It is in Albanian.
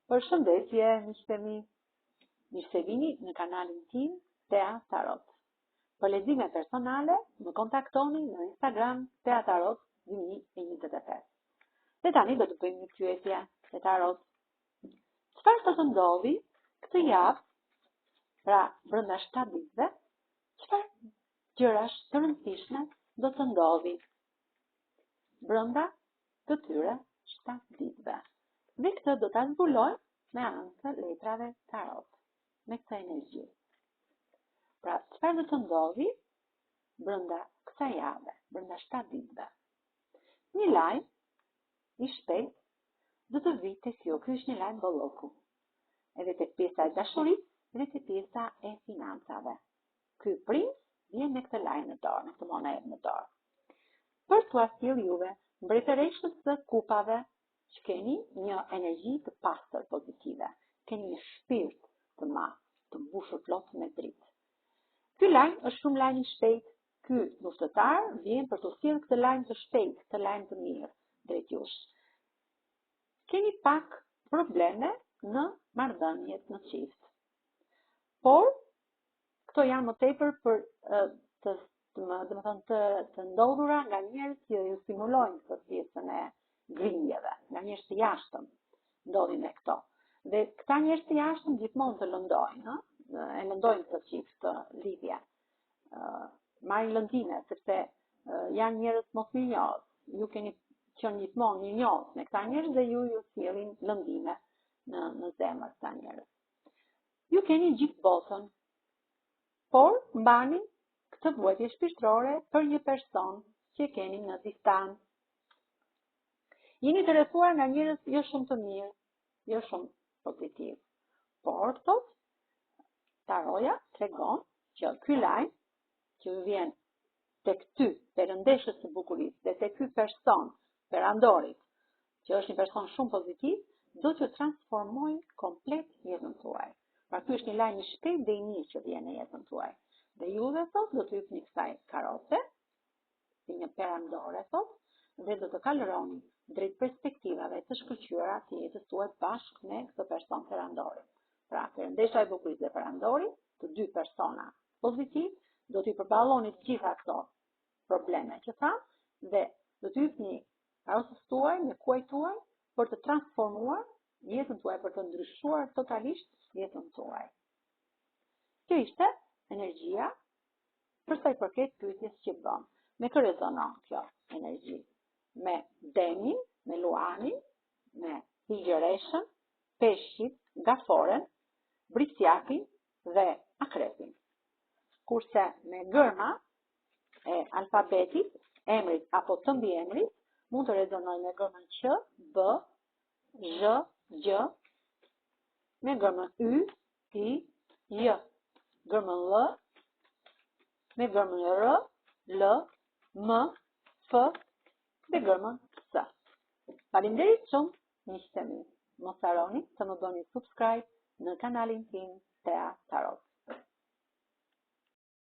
Përshëndetje, miqtë mi. Mirë se vini në kanalin tim Tea Tarot. Për lexime personale, më kontaktoni në Instagram Tea Tarot 2025. Dhe tani do të bëjmë një pyetje te Tarot. Çfarë do të ndodhi këtë javë, pra brenda 7 ditëve, çfarë gjërash të rëndësishme do të ndodhi brenda këtyre 7 ditëve? Dhe këtë do ta zbulojmë me anë të letrave Tarot, me këtë energji. Pra, çfarë do të ndodhi brenda kësaj jave, brenda 7 ditëve? Një lajm i shpejt do të vijë tek ju. Ky është një lajm bolloku. Edhe tek pjesa e dashurisë, edhe tek pjesa e financave. Ky prins vjen me këtë lajm në dorë, me këtë monedhë në dorë. Për t'u sjellë juve mbretëreshës së kupave, që keni një energji të pastër pozitive, keni një shpirt të madh, të mbushur plot me dritë. Ky lajm është shumë lajm i shpejt. Ky luftëtar vjen për të sjellë këtë lajm të shpejt, këtë lajm të mirë drejt jush. Keni pak probleme në marrëdhëniet në çift. Por këto janë më tepër për të ndodhura nga njerëz që ju stimulojnë këtë pjesën e grinjeve, nga njerëz të jashtëm ndodhin me këto. Dhe këta njerëz të jashtëm gjithmonë të lëndojnë, e lëndojnë këtë çift, këtë lidhje. Marrin lëndime, sepse janë njerëz mos mirënjohës. Ju keni qenë gjithmonë mirënjohës me këta njerëz dhe ju sjellin lëndime në zemër këta njerëz. Ju keni gjithë botën, por mbani këtë vuajtje shpirtërore për një person që keni në distancë. Jeni interesuar nga njerëz jo shumë të mirë, jo shumë pozitiv. Por thot, taroja tregon që ky lajm që vjen tek ty, perëndeshës së bukurisë, dhe tek ky person, perandorit, që është një person shumë pozitiv, do t'ju transformojë komplet jetën tuaj. Pra ky është një lajm i shpejt dhe i mirë që vjen në jetën tuaj. Dhe juve thot do t'ju jepni kësaj karote, si një perandore thot, dhe do të kalëroni drejt perspektivave të shkëlqyera të jetës tuaj bashkë me këtë person perandori. Pra, perëndesha e bukurisë dhe perandori, të dy persona pozitiv, do t'i përballoni të gjitha këto probleme që thamë, dhe do t'ju jepni karocës tuaj, me kuajt tuaj, për të transformuar jetën tuaj, për të ndryshuar totalisht jetën tuaj. Kjo ishte energjia për sa i përket pyetjes që bëm. Me kë rezonon kjo energji? Me demin, me luanin, me hijëreshën, peshqit, gaforen, brisjakin dhe akrepin. Kurse me gërma e alfabetit, emrit apo të mbiemrit, mund të rezonoj me gërmën Q, B, Zh, Gj, me gërmën Y, I, J, gërmën L, me gërmën R, L, M, F, dhe gërmën S. Faleminderit shumë, miqtë mi. Mos harroni të më bëni subscribe në kanalin tim Tea Tarot.